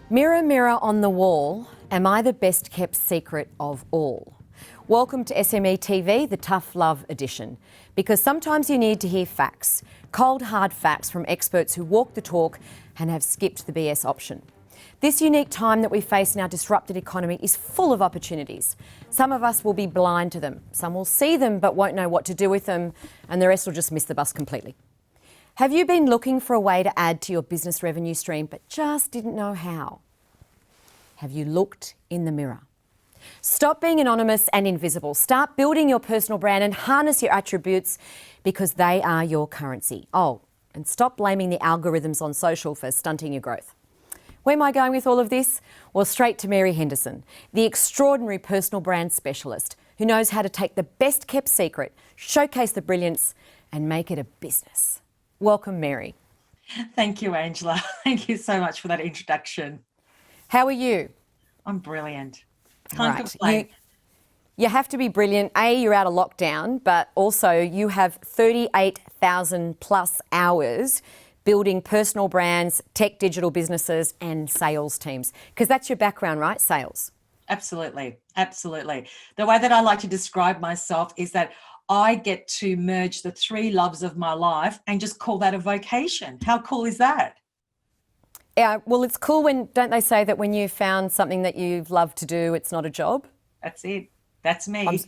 Mirror, mirror on the wall, am I the best kept secret of all? Welcome to SMETV, the Tough Love edition, because sometimes you need to hear facts, cold hard facts from experts who walk the talk and have skipped the BS option. This unique time that we face in our disrupted economy is full of opportunities. Some of us will be blind to them, some will see them but won't know what to do with them, and the rest will just miss the bus completely. Have you been looking for a way to add to your business revenue stream but just didn't know how? Have you looked in the mirror? Stop being anonymous and invisible. Start building your personal brand and harness your attributes because they are your currency. Oh, and stop blaming the algorithms on social for stunting your growth. Where am I going with all of this? Well, straight to Mary Henderson, the extraordinary personal brand specialist who knows how to take the best kept secret, showcase the brilliance and make it a business. Welcome, Mary. Thank you, Angela. Thank you so much for that introduction. How are you? I'm brilliant. Can't Right. complain. You have to be brilliant. You're out of lockdown, but also you have 38,000 plus hours building personal brands, tech digital businesses and sales teams. Because that's your background, right? Sales. Absolutely. Absolutely. The way that I like to describe myself is that I get to merge the three loves of my life and just call that a vocation. How cool is that? Yeah, well, it's cool when, don't they say that when you've found something that you've loved to do, it's not a job? That's it. That's me.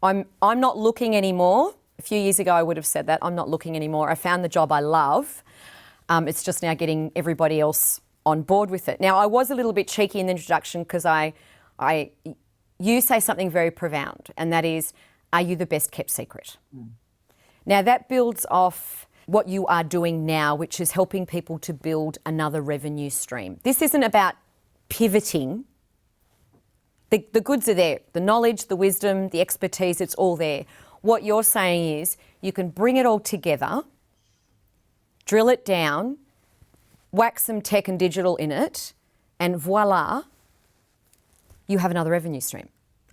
I'm not looking anymore. A few years ago, I would have said that. I'm not looking anymore. I found the job I love. It's just now getting everybody else on board with it. Now, I was a little bit cheeky in the introduction because you say something very profound, and that is, are you the best kept secret? Now, that builds off what you are doing now, which is helping people to build another revenue stream. This isn't about pivoting. The goods are there. The knowledge, the wisdom, the expertise, it's all there. What you're saying is you can bring it all together, drill it down, whack some tech and digital in it, and voila, you have another revenue stream.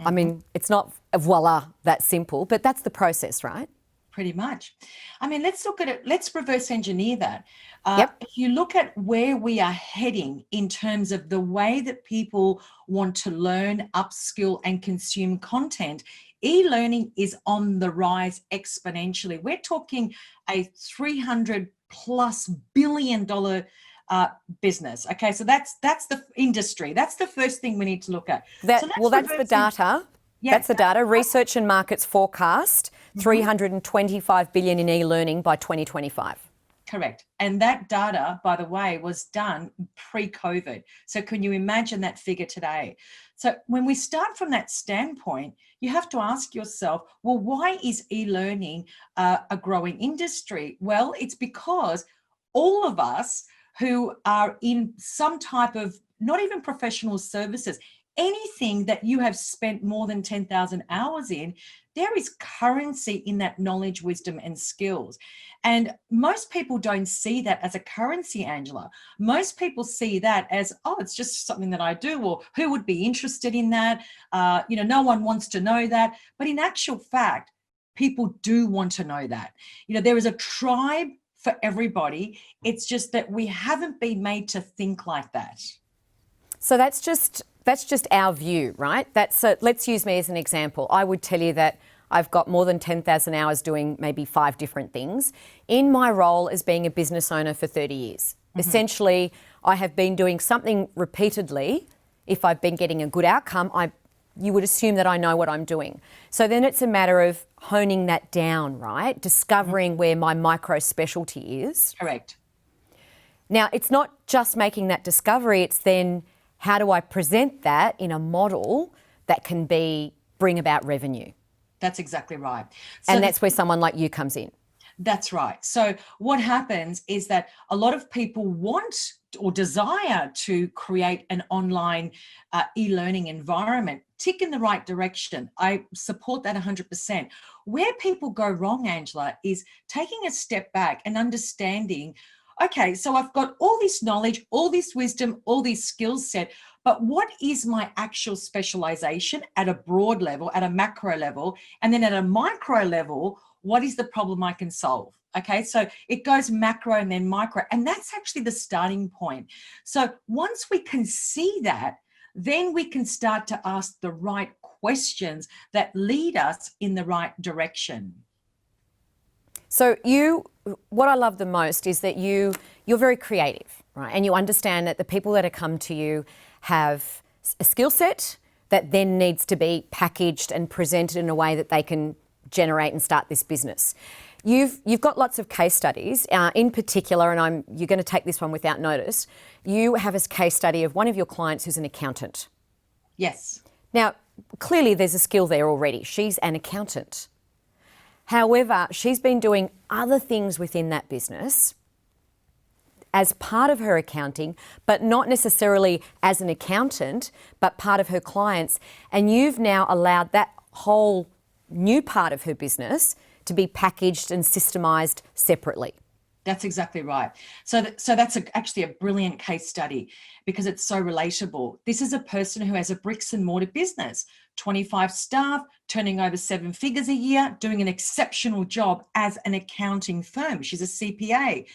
I mean, it's not voila, that simple, but that's the process, right? Pretty much. I mean, let's look at it. Let's reverse engineer that. Yep. If you look at where we are heading in terms of the way that people want to learn, upskill and consume content, e-learning is on the rise exponentially. We're talking a $300+ billion business. Okay, so that's the industry. That's the first thing we need to look at. That's the data. Yeah, that's the data. Research and Markets forecast $325 billion in e-learning by 2025. Correct. And that data, by the way, was done pre-COVID. So can you imagine that figure today? So when we start from that standpoint, you have to ask yourself, well, why is e-learning a growing industry? Well, it's because all of us who are in some type of, not even professional services, anything that you have spent more than 10,000 hours in, there is currency in that knowledge, wisdom, and skills. And most people don't see that as a currency, Angela. Most people see that as, oh, it's just something that I do, or who would be interested in that? No one wants to know that. But in actual fact, people do want to know that. There is a tribe for everybody. It's just that we haven't been made to think like that. So that's just our view, right? Let's use me as an example. I would tell you that I've got more than 10,000 hours doing maybe 5 different things in my role as being a business owner for 30 years. Essentially, I have been doing something repeatedly. If I've been getting a good outcome, you would assume that I know what I'm doing. So then it's a matter of honing that down, right? Discovering where my micro specialty is. Correct. Now, it's not just making that discovery, it's then how do I present that in a model that can bring about revenue? That's exactly right. And that's where someone like you comes in. That's right. So what happens is that a lot of people want or desire to create an online e-learning environment, tick in the right direction. I support that 100%. Where people go wrong, Angela, is taking a step back and understanding, okay, so I've got all this knowledge, all this wisdom, all these skills set, but what is my actual specialization at a broad level, at a macro level, and then at a micro level, what is the problem I can solve? Okay, so it goes macro and then micro, and that's actually the starting point. So once we can see that, then we can start to ask the right questions that lead us in the right direction. So what I love the most is that you're very creative, right? And you understand that the people that have come to you have a skill set that then needs to be packaged and presented in a way that they can generate and start this business. You've got lots of case studies, in particular, and you're going to take this one without notice. You have a case study of one of your clients who's an accountant. Yes. Now, clearly there's a skill there already. She's an accountant. However, she's been doing other things within that business as part of her accounting, but not necessarily as an accountant, but part of her clients. And you've now allowed that whole new part of her business to be packaged and systemised separately. That's exactly right. So that's actually a brilliant case study because it's so relatable. This is a person who has a bricks and mortar business, 25 staff, turning over 7 figures a year, doing an exceptional job as an accounting firm. She's a CPA,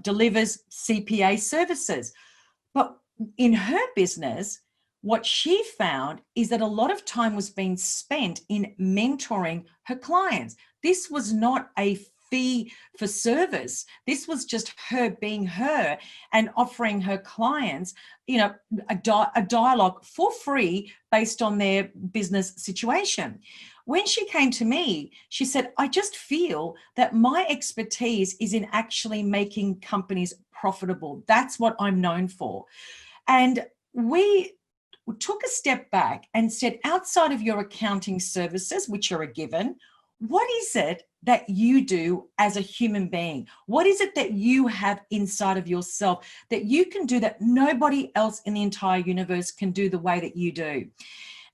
delivers CPA services. But in her business, what she found is that a lot of time was being spent in mentoring her clients. This was not a fee for service. This was just her being her and offering her clients, a dialogue for free based on their business situation. When she came to me, she said, I just feel that my expertise is in actually making companies profitable. That's what I'm known for. And we took a step back and said, outside of your accounting services, which are a given, what is it that you do as a human being? What is it that you have inside of yourself that you can do that nobody else in the entire universe can do the way that you do?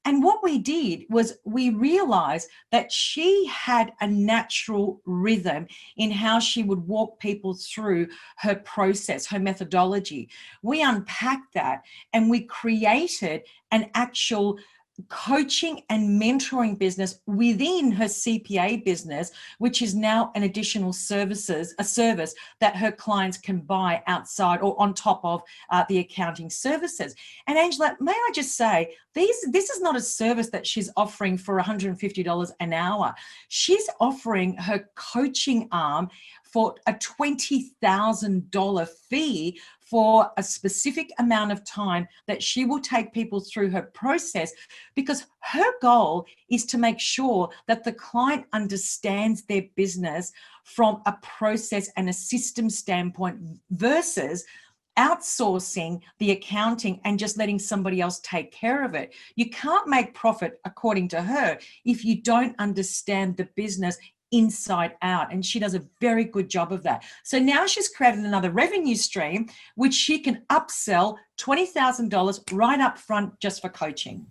And what we did was we realized that she had a natural rhythm in how she would walk people through her process, her methodology. We unpacked that and we created an actual coaching and mentoring business within her CPA business, which is now an additional a service that her clients can buy outside or on top of the accounting services. And Angela, may I just say, this is not a service that she's offering for $150 an hour. She's offering her coaching arm for a $20,000 fee for a specific amount of time that she will take people through her process, because her goal is to make sure that the client understands their business from a process and a system standpoint versus outsourcing the accounting and just letting somebody else take care of it. You can't make profit, according to her, if you don't understand the business inside out, and she does a very good job of that. So now she's created another revenue stream which she can upsell $20,000 right up front just for coaching.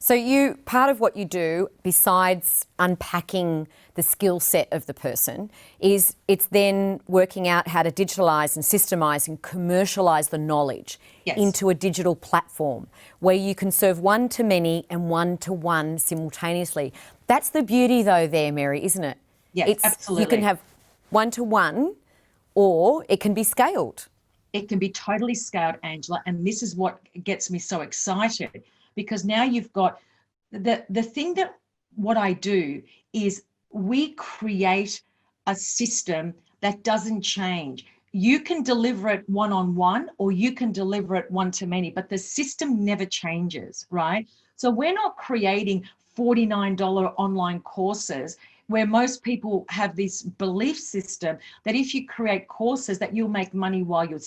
So part of what you do, besides unpacking the skill set of the person, is it's then working out how to digitalize and systemize and commercialize the knowledge into a digital platform where you can serve one-to-many and one-to-one simultaneously. That's the beauty though there, Mary, isn't it? Yes, absolutely. You can have one-to-one or it can be scaled. It can be totally scaled, Angela, and this is what gets me so excited. Because now you've got the thing that what I do is we create a system that doesn't change. You can deliver it one-on-one or you can deliver it one-to-many, but the system never changes, right? So we're not creating $49 online courses where most people have this belief system that if you create courses that you'll make money while you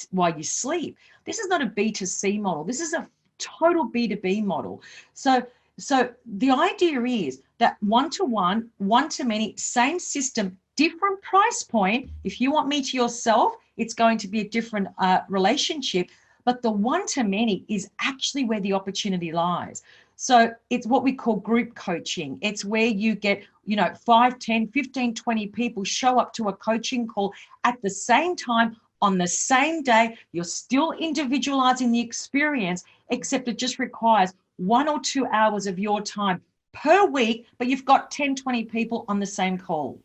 sleep. This is not a B2C model. This is a total B2B model. So the idea is that one-to-one, one-to-many, same system, different price point. If you want me to yourself, it's going to be a different relationship, but the one-to-many is actually where the opportunity lies. So it's what we call group coaching. It's where you get, 5, 10, 15, 20 people show up to a coaching call at the same time on the same day. You're still individualizing the experience, except it just requires 1 or 2 hours of your time per week, but you've got 10, 20 people on the same call.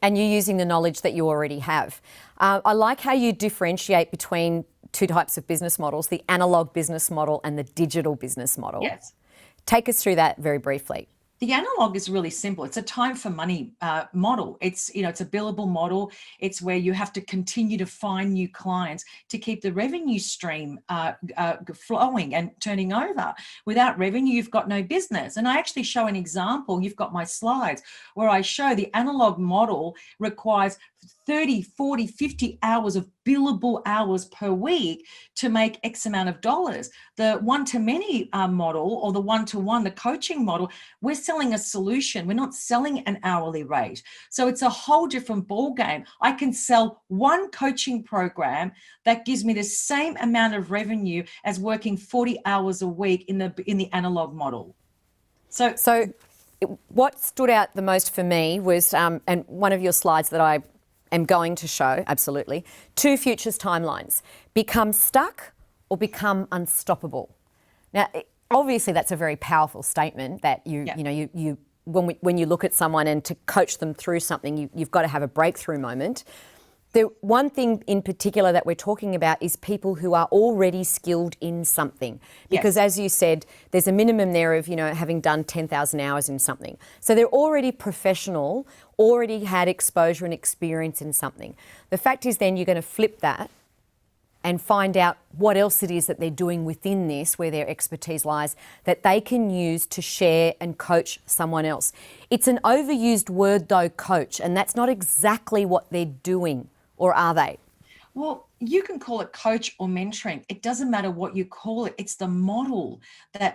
And you're using the knowledge that you already have. I like how you differentiate between two types of business models, the analog business model and the digital business model. Yes. Take us through that very briefly. The analog is really simple. It's a time for money model. It's a billable model. It's where you have to continue to find new clients to keep the revenue stream flowing and turning over. Without revenue, you've got no business. And I actually show an example. You've got my slides where I show the analog model requires 30, 40, 50 hours of billable hours per week to make X amount of dollars. The one-to-many model, or the one-to-one, the coaching model, we're selling a solution. We're not selling an hourly rate. So it's a whole different ballgame. I can sell one coaching program that gives me the same amount of revenue as working 40 hours a week in the analog model. So what stood out the most for me was, and one of your slides that I am going to show, absolutely, two futures timelines: become stuck or become unstoppable. Now, obviously, that's a very powerful statement that when you look at someone and to coach them through something, you've got to have a breakthrough moment. The one thing in particular that we're talking about is people who are already skilled in something. Because as you said, there's a minimum there of, having done 10,000 hours in something. So they're already professional, already had exposure and experience in something. The fact is then you're going to flip that and find out what else it is that they're doing within this, where their expertise lies, that they can use to share and coach someone else. It's an overused word though, coach, and that's not exactly what they're doing. Or are they? Well, you can call it coach or mentoring. It doesn't matter what you call it. It's the model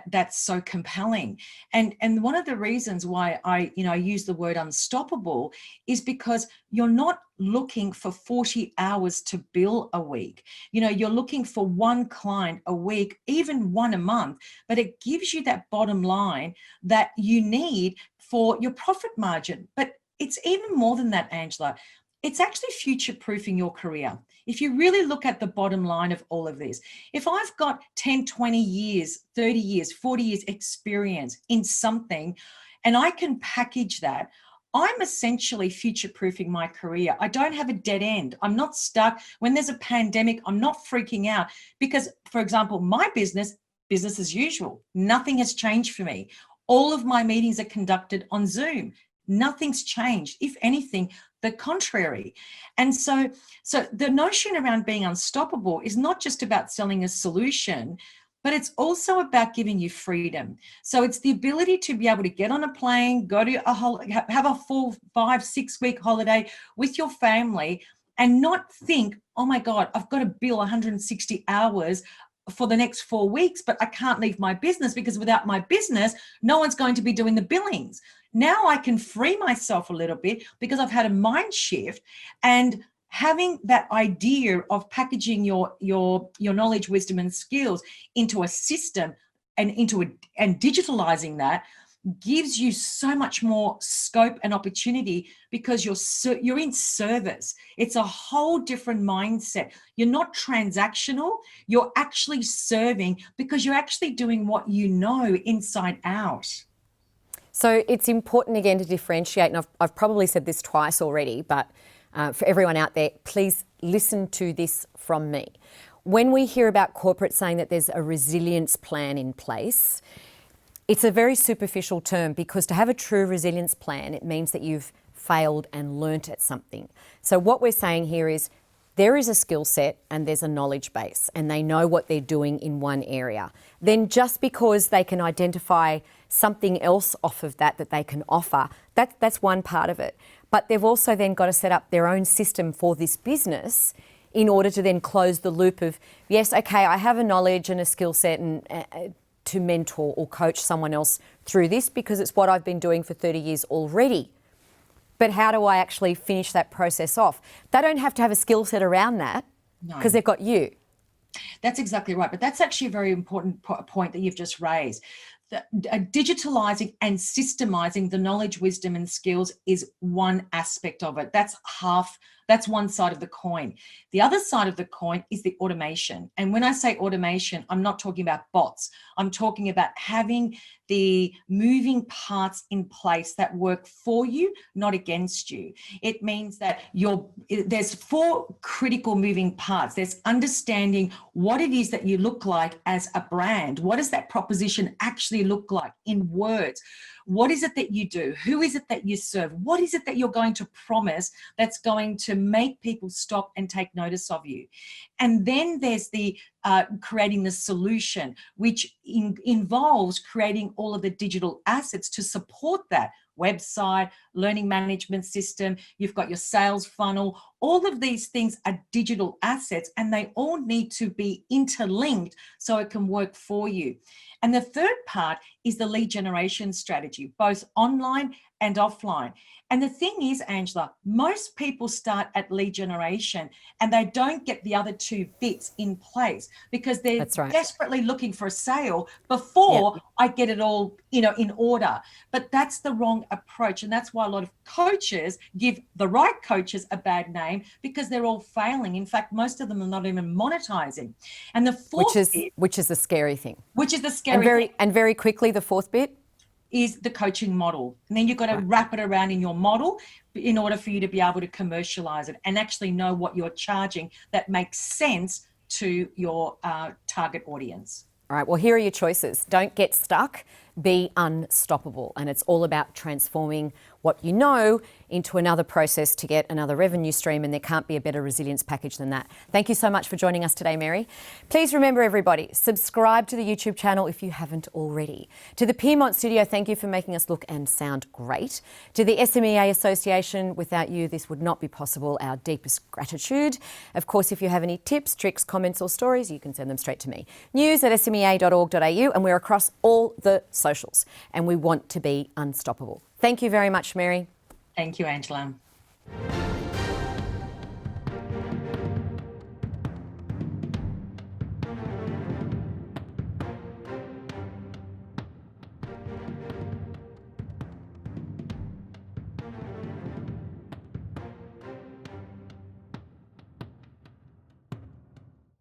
that's so compelling. And one of the reasons why I use the word unstoppable is because you're not looking for 40 hours to bill a week. You're looking for one client a week, even one a month, but it gives you that bottom line that you need for your profit margin. But it's even more than that, Angela. It's actually future-proofing your career. If you really look at the bottom line of all of this, if I've got 10, 20 years, 30 years, 40 years experience in something, and I can package that, I'm essentially future-proofing my career. I don't have a dead end. I'm not stuck. When there's a pandemic, I'm not freaking out because, for example, my business as usual. Nothing has changed for me. All of my meetings are conducted on Zoom. Nothing's changed. If anything, the contrary. And so the notion around being unstoppable is not just about selling a solution, but it's also about giving you freedom. So it's the ability to be able to get on a plane, go to have a full 5-6 week holiday with your family and not think, oh my God, I've got to bill 160 hours for the next 4 weeks, but I can't leave my business because without my business, no one's going to be doing the billings. Now I can free myself a little bit because I've had a mind shift, and having that idea of packaging your knowledge, wisdom, and skills into a system and digitalizing that gives you so much more scope and opportunity because you're in service. It's a whole different mindset. You're not transactional. You're actually serving because you're actually doing what you know inside out. So it's important again to differentiate, and I've probably said this twice already, but for everyone out there, please listen to this from me. When we hear about corporate saying that there's a resilience plan in place, it's a very superficial term because to have a true resilience plan, it means that you've failed and learnt at something. So what we're saying here is there is a skill set and there's a knowledge base and they know what they're doing in one area. Then just because they can identify something else off of that they can offer, that's one part of it. But they've also then got to set up their own system for this business in order to then close the loop of, yes, okay, I have a knowledge and a skill set and to mentor or coach someone else through this because it's what I've been doing for 30 years already. But how do I actually finish that process off? They don't have to have a skill set around that because they've got you. That's exactly right. But that's actually a very important point that you've just raised. Digitalising and systemising the knowledge, wisdom and skills is one aspect of it. That's half That's one side of the coin. The other side of the coin is the automation. And when I say automation, I'm not talking about bots. I'm talking about having the moving parts in place that work for you, not against you. It means that there's 4 critical moving parts. There's understanding what it is that you look like as a brand. What does that proposition actually look like in words? What is it that you do? Who is it that you serve? What is it that you're going to promise that's going to make people stop and take notice of you? And then there's the creating the solution, which involves creating all of the digital assets to support that website, learning management system. You've got your sales funnel. All of these things are digital assets, and they all need to be interlinked so it can work for you. And the third part is the lead generation strategy, both online and offline. And the thing is, Angela, most people start at lead generation and they don't get the other 2 bits in place because they're desperately looking for a sale before I get it all, in order. But that's the wrong approach. And that's why a lot of coaches give the right coaches a bad name, because they're all failing. In fact, most of them are not even monetizing. And the fourth which is the scary thing. Which is the scary thing. And very quickly, the fourth bit is the coaching model. And then you've got to wrap it around in your model in order for you to be able to commercialize it and actually know what you're charging that makes sense to your target audience. All right, well, here are your choices. Don't get stuck, be unstoppable. And it's all about transforming what you know into another process to get another revenue stream, and there can't be a better resilience package than that. Thank you so much for joining us today, Mary. Please remember, everybody, subscribe to the YouTube channel if you haven't already. To the Piedmont Studio, thank you for making us look and sound great. To the SMEA Association, without you, this would not be possible. Our deepest gratitude. Of course, if you have any tips, tricks, comments or stories, you can send them straight to me. news@smea.org.au, and we're across all the socials, and we want to be unstoppable. Thank you very much, Mary. Thank you, Angela.